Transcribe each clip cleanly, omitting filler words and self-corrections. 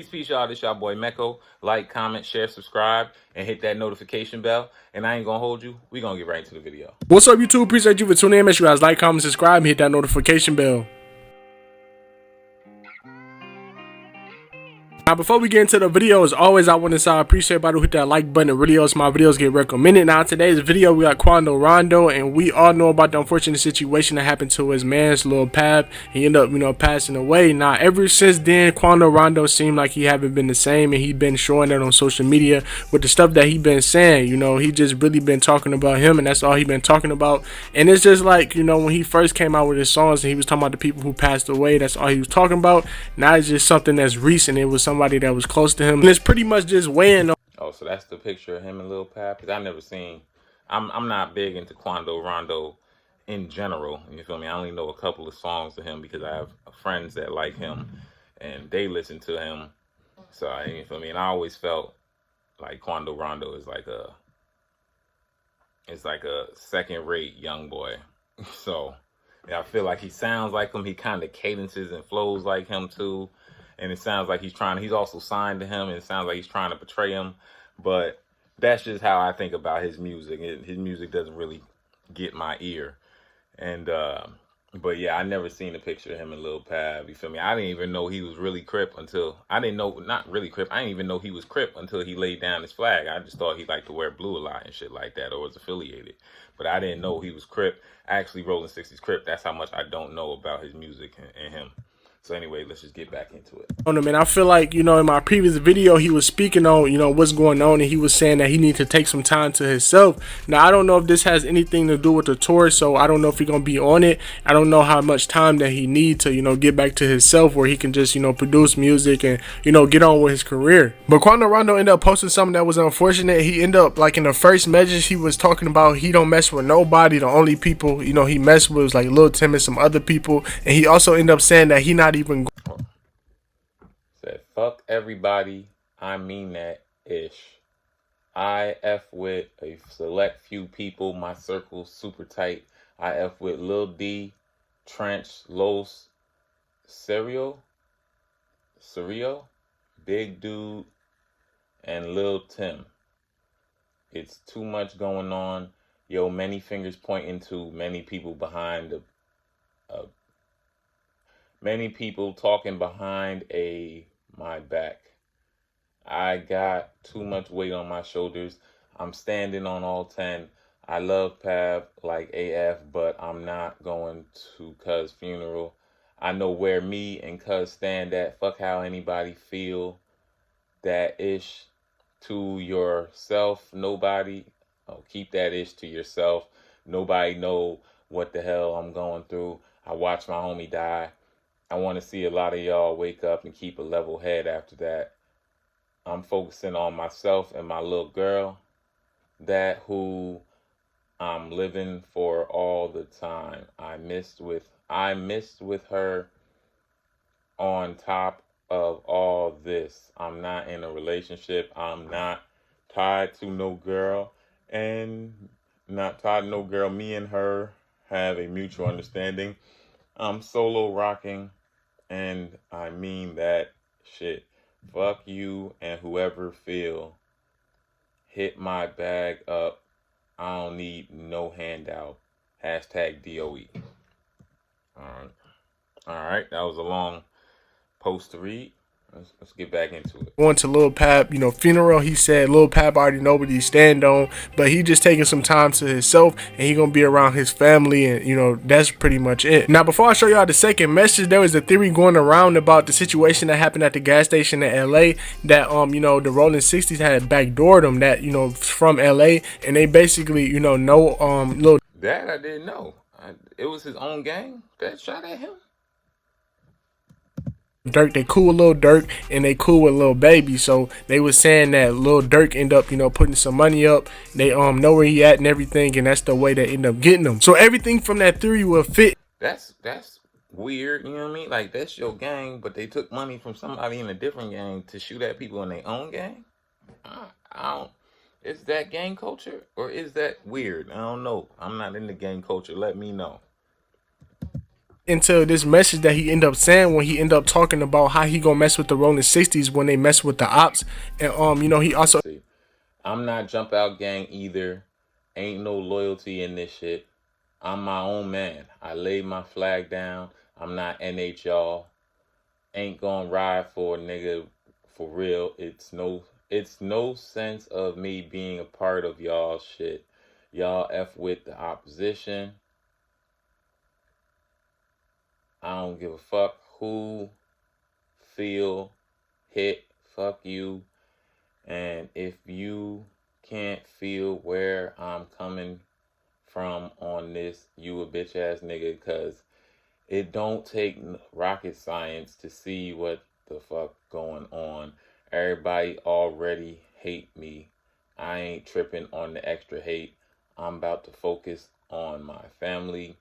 Peace, y'all. This y'all boy Mecco. Like, comment, share, subscribe, and hit that notification bell. And I ain't gonna hold you. We gonna get right into the video. What's up, YouTube? Appreciate you for tuning in. Make sure you guys like, comment, subscribe, and hit that notification bell. Now, before we get into the video, as always, I want to say I appreciate everybody who hit that like button. It really helps my videos get recommended. Now, today's video, we got Quando Rondo, and we all know about the unfortunate situation that happened to his man's Lil Pab. He ended up, passing away. Now, ever since then, Quando Rondo seemed like he haven't been the same, and he been showing that on social media with the stuff that he been saying. He just really been talking about him, and that's all he been talking about. And it's just like, when he first came out with his songs, and he was talking about the people who passed away, that's all he was talking about. Now it's just something that's recent. It was somebody that was close to him, and it's pretty much just weighing on. Oh, so that's the picture of him and Lil Pab? Because I've never seen. I'm not big into Quando Rondo in general. You feel me? I only know a couple of songs of him because I have friends that like him, and they listen to him. So you feel me? And I always felt like Quando Rondo is like a second-rate young boy. So yeah, I feel like he sounds like him. He kind of cadences and flows like him too. And it sounds like he's also signed to him, and it sounds like he's trying to portray him. But that's just how I think about his music. His music doesn't really get my ear. And, but yeah, I never seen a picture of him and Lil Pab. You feel me? I didn't even know he was really Crip until, I didn't even know he was Crip until he laid down his flag. I just thought he liked to wear blue a lot and shit like that, or was affiliated. But I didn't know he was Crip. Actually, Rolling 60s Crip. That's how much I don't know about his music and him. So anyway, let's just get back into it. I feel like, in my previous video, he was speaking on, what's going on, and he was saying that he needs to take some time to himself. Now, I don't know if this has anything to do with the tour, so I don't know if he's going to be on it. I don't know how much time that he needs to, get back to himself where he can just, produce music and, get on with his career. But Quando Rondo ended up posting something that was unfortunate. He ended up, like, in the first message, he was talking about he don't mess with nobody. The only people, he messed with was, like, Lil Tim and some other people. And he also ended up saying that he not even said fuck everybody, I mean that ish. I F with a select few people, my circle's super tight. I F with Lil D, Trench, Los, Cereal, Big Dude, and Lil Tim. It's too much going on. Yo, many fingers pointing to many people behind many people talking behind my back. I got too much weight on my shoulders. I'm standing on all 10. I love Pab like AF, but I'm not going to Cuz funeral. I know where me and Cuz stand at. Fuck how anybody feel. That ish to yourself. Nobody. Oh, keep that ish to yourself. Nobody know what the hell I'm going through. I watched my homie die. I want to see a lot of y'all wake up and keep a level head after that. I'm focusing on myself and my little girl, that who I'm living for all the time. I missed with her on top of all this. I'm not in a relationship. I'm not tied to no girl, and not tied to no girl. Me and her have a mutual understanding. I'm solo rocking, and I mean that shit. Fuck you and whoever feel. Hit my bag up. I don't need no handout. Hashtag DOE. Alright, that was a long post to read. Let's get back into it. Going to Lil Pab, funeral. He said Lil Pab already know what he stand on, but he just taking some time to himself, and he gonna be around his family, and that's pretty much it. Now, before I show y'all the second message, there was a theory going around about the situation that happened at the gas station in LA, that the Rolling 60s had backdoored him, that from LA, and they basically know little that I didn't know. It was his own gang that shot at him. Dirk, they cool with Lil Durk, and they cool with Lil Baby. So they was saying that Lil Durk end up, putting some money up. They know where he at and everything, and that's the way they end up getting him. So everything from that theory will fit. That's weird, you know what I mean? Like, that's your gang, but they took money from somebody in a different gang to shoot at people in their own gang? I don't. Is that gang culture, or is that weird? I don't know. I'm not in the gang culture. Let me know. into this message that he ended up saying when he ended up talking about how he gonna mess with the rolling 60s when they mess with the ops. And he also See, I'm not jump out gang either. Ain't no loyalty in this shit. I'm my own man. I laid my flag down. I'm not NH y'all. Ain't gonna ride for a nigga for real. It's no sense of me being a part of y'all shit. Y'all F with the opposition. I don't give a fuck who feel hit. Fuck you. And if you can't feel where I'm coming from on this, you a bitch ass nigga, cause it don't take rocket science to see what the fuck going on. Everybody already hate me. I ain't tripping on the extra hate. I'm about to focus on my family,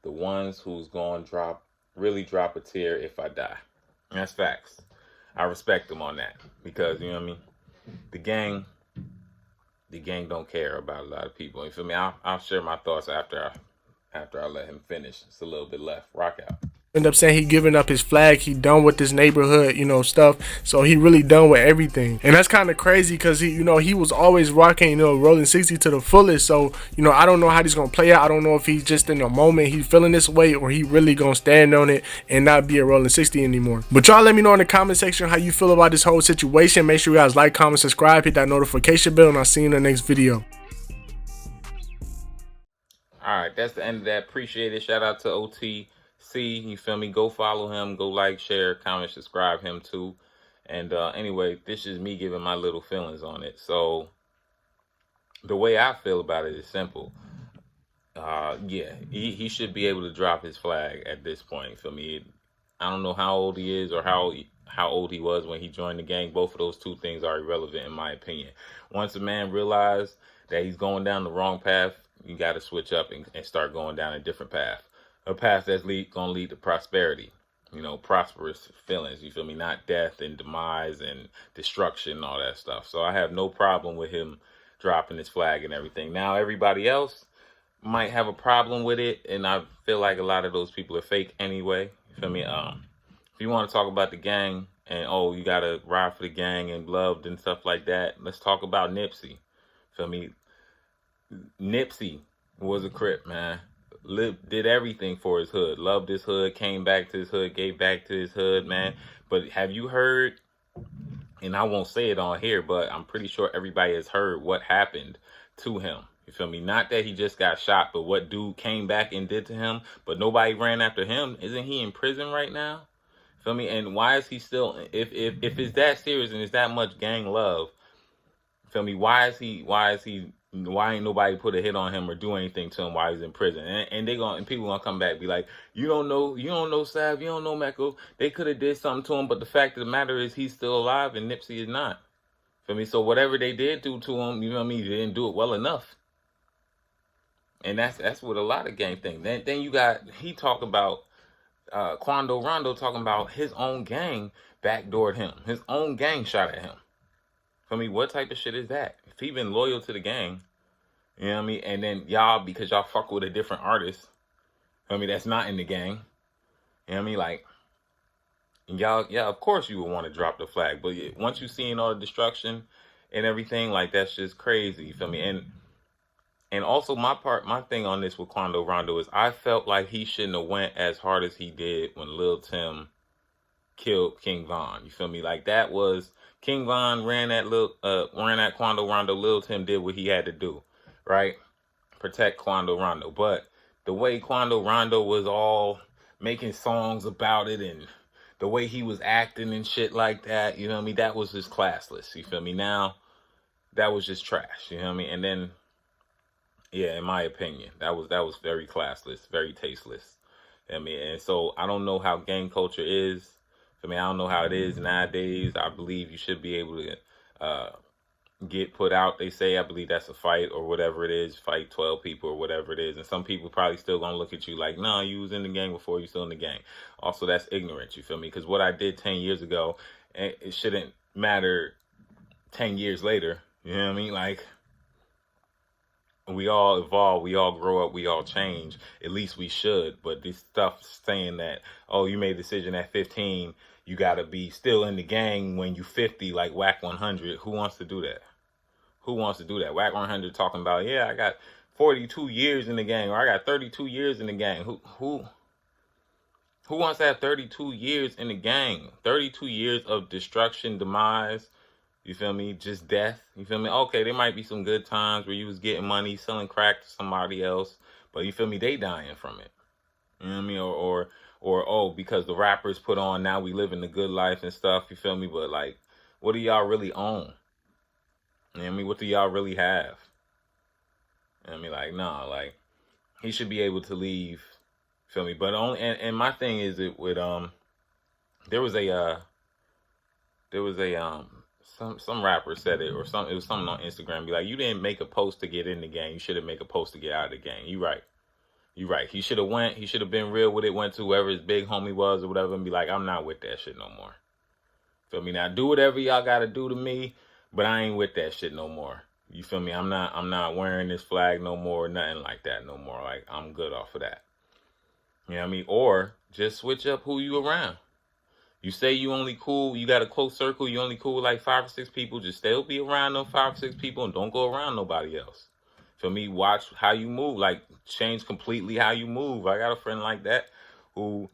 the ones who's going to really drop a tear if I die. And that's facts. I respect them on that because, you know what I mean? The gang, the gang don't care about a lot of people. You feel me? I'll share my thoughts after I let him finish. It's a little bit left. Rock out. end up saying he giving up his flag. He done with this neighborhood, stuff. So he really done with everything, and that's kind of crazy because he was always rocking, rolling 60 to the fullest. So I don't know how he's gonna play out. I don't know if he's just in a moment he's feeling this way, or he really gonna stand on it and not be a rolling 60 anymore. But y'all let me know in the comment section how you feel about this whole situation. Make sure you guys like, comment, subscribe, hit that notification bell, and I'll see you in the next video. All right, that's the end of that. Appreciate it. Shout out to OTC. You feel me? Go follow him. Go like, share, comment, subscribe him too. And anyway, this is me giving my little feelings on it. So the way I feel about it is simple. Yeah, he should be able to drop his flag at this point. For me, I don't know how old he is or how old he was when he joined the gang. Both of those two things are irrelevant in my opinion. Once a man realizes that he's going down the wrong path, you got to switch up and start going down a different path. A path that's gonna lead to prosperity. Prosperous feelings. You feel me? Not death and demise and destruction and all that stuff. So I have no problem with him dropping his flag and everything. Now everybody else might have a problem with it, and I feel like a lot of those people are fake anyway. You feel me? If you want to talk about the gang and you gotta ride for the gang and loved and stuff like that, let's talk about Nipsey. Feel me? Nipsey was a Crip, man. Did everything for his hood. Loved his hood, came back to his hood, gave back to his hood, man. But have you heard, and I won't say it on here, but I'm pretty sure everybody has heard what happened to him. You feel me? Not that he just got shot, but what dude came back and did to him, but nobody ran after him. Isn't he in prison right now? Feel me? And why is he still, if it's that serious and it's that much gang love, feel me? Why ain't nobody put a hit on him or do anything to him while he's in prison? And people gonna come back and be like, you don't know Sav, you don't know Mecco. They could have did something to him, but the fact of the matter is he's still alive and Nipsey is not. Feel me? So whatever they did do to him, you know what I mean, they didn't do it well enough. And that's what a lot of gang think. Then you got he talk about Quando Rondo talking about his own gang backdoored him. His own gang shot at him. For me, what type of shit is that? If he been loyal to the gang, you know what I mean? And then y'all, because y'all fuck with a different artist, that's not in the gang. You know what I mean? Like, y'all, yeah, of course you would want to drop the flag. But once you seen all the destruction and everything, like, that's just crazy. You feel me? And also my thing on this with Quando Rondo is I felt like he shouldn't have went as hard as he did when Lil Tim killed King Von. You feel me? Like, that was King Von ran at Quando Rondo. Lil Tim did what he had to do, right? Protect Quando Rondo. But the way Quando Rondo was all making songs about it and the way he was acting and shit like that, you know what I mean? That was just classless. You feel me? Now, that was just trash. You know what I mean? And then, yeah, in my opinion, that was very classless, very tasteless. You know what I mean? And so I don't know how gang culture is. I don't know how it is nowadays. I believe you should be able to get put out. They say, I believe that's a fight or whatever it is, fight 12 people or whatever it is. And some people probably still gonna look at you like, no, you was in the gang before, you still in the gang. Also, that's ignorant, you feel me? Because what I did 10 years ago, it shouldn't matter 10 years later. You know what I mean? Like, we all evolve, we all grow up, we all change. At least we should. But this stuff saying that, oh, you made a decision at 15, you gotta be still in the gang when you 50, like Whack 100. Who wants to do that? Who wants to do that? Whack 100 talking about, yeah, I got 42 years in the gang, or I got 32 years in the gang. Who wants to have 32 years in the gang? 32 years of destruction, demise, you feel me? Just death. You feel me? Okay, there might be some good times where you was getting money, selling crack to somebody else, but you feel me? They dying from it. You know what I mean? Or oh, because the rappers put on, now we living the good life and stuff. You feel me? But like, what do y'all really own? You know what I mean? What do y'all really have? You know what I mean? Like, nah, like, he should be able to leave. Feel me? But only, and my thing is, it with there was a some rapper said it, or it was something on Instagram, be like, you didn't make a post to get in the game, you should have made a post to get out of the game. You right. He should have been real with it, went to whoever his big homie was or whatever, and be like, I'm not with that shit no more. Feel me? Now do whatever y'all gotta do to me, but I ain't with that shit no more. You feel me? I'm not wearing this flag no more, nothing like that no more. Like, I'm good off of that. You know what I mean? Or just switch up who you around. You say you only cool, you got a close circle, you only cool with like 5 or 6 people, just still be around them 5 or 6 people and don't go around nobody else. For me, watch how you move, like change completely how you move. I got a friend like that who,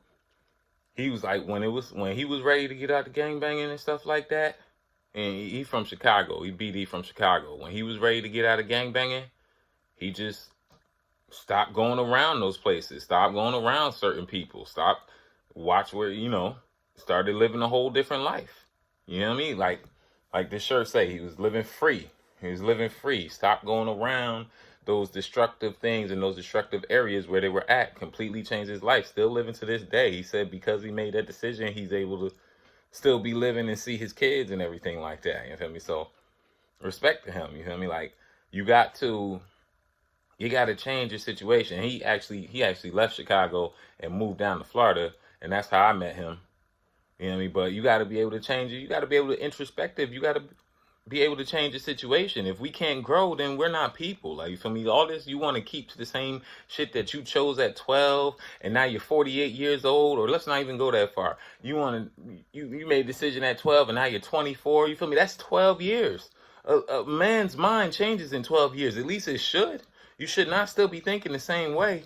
he was like, when he was ready to get out the gangbanging and stuff like that, and he from Chicago, he BD from Chicago. When he was ready to get out of gangbanging, he just stopped going around those places, stopped going around certain people, stopped, watch where, started living a whole different life. You know what I mean? Like the shirt say, he was living free. He was living free. Stop going around those destructive things and those destructive areas where they were at. Completely changed his life. Still living to this day. He said because he made that decision, he's able to still be living and see his kids and everything like that. You feel me? So respect to him. You feel me? Like, you got to change your situation. He actually left Chicago and moved down to Florida, and that's how I met him. You know what I mean? But you got to be able to change it. You got to be able to introspective. You got to be able to change the situation. If we can't grow, then we're not people. Like, you feel me? All this, you want to keep to the same shit that you chose at 12, and now you're 48 years old, or let's not even go that far. You made a decision at 12, and now you're 24. You feel me? That's 12 years. A man's mind changes in 12 years. At least it should. You should not still be thinking the same way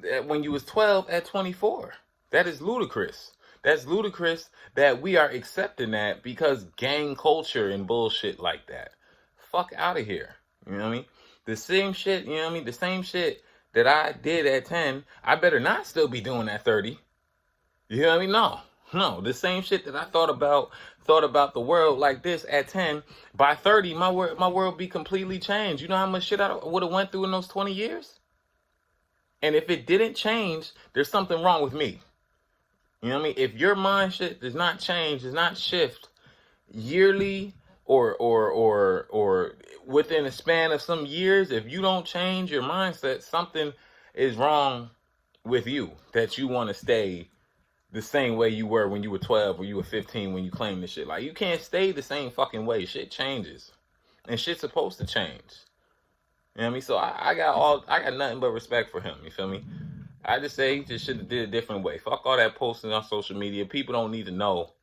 that when you was 12 at 24. That is ludicrous. That's ludicrous that we are accepting that because gang culture and bullshit like that. Fuck out of here. You know what I mean? The same shit, you know what I mean? The same shit that I did at 10, I better not still be doing at 30. You know what I mean? No. The same shit that I thought about the world like this at 10, by 30, my world be completely changed. You know how much shit I would have went through in those 20 years? And if it didn't change, there's something wrong with me. You know what I mean? If your mindset does not change, does not shift yearly or within a span of some years, if you don't change your mindset, something is wrong with you, that you want to stay the same way you were when you were 12 or you were 15 when you claimed this shit. Like, you can't stay the same fucking way. Shit changes. And shit's supposed to change. You know what I mean? So I got nothing but respect for him. You feel me? I just say he just should have did a different way. Fuck all that posting on social media. People don't need to know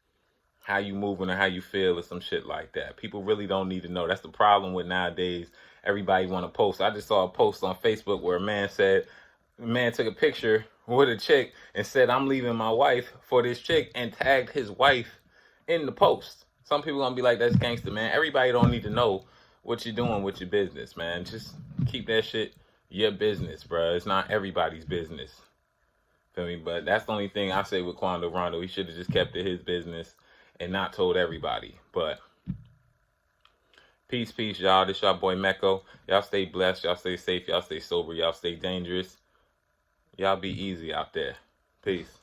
how you moving or how you feel or some shit like that. People really don't need to know. That's the problem with nowadays. Everybody want to post. I just saw a post on Facebook where a man took a picture with a chick and said, I'm leaving my wife for this chick, and tagged his wife in the post. Some people gonna be like, that's gangster, man. Everybody don't need to know what you're doing with your business, man. Just keep that shit your business, bro. It's not everybody's business. Feel me? But that's the only thing I say with Quando Rondo. He should have just kept it his business and not told everybody. But peace, y'all. This y'all boy Mecco. Y'all stay blessed. Y'all stay safe. Y'all stay sober. Y'all stay dangerous. Y'all be easy out there. Peace.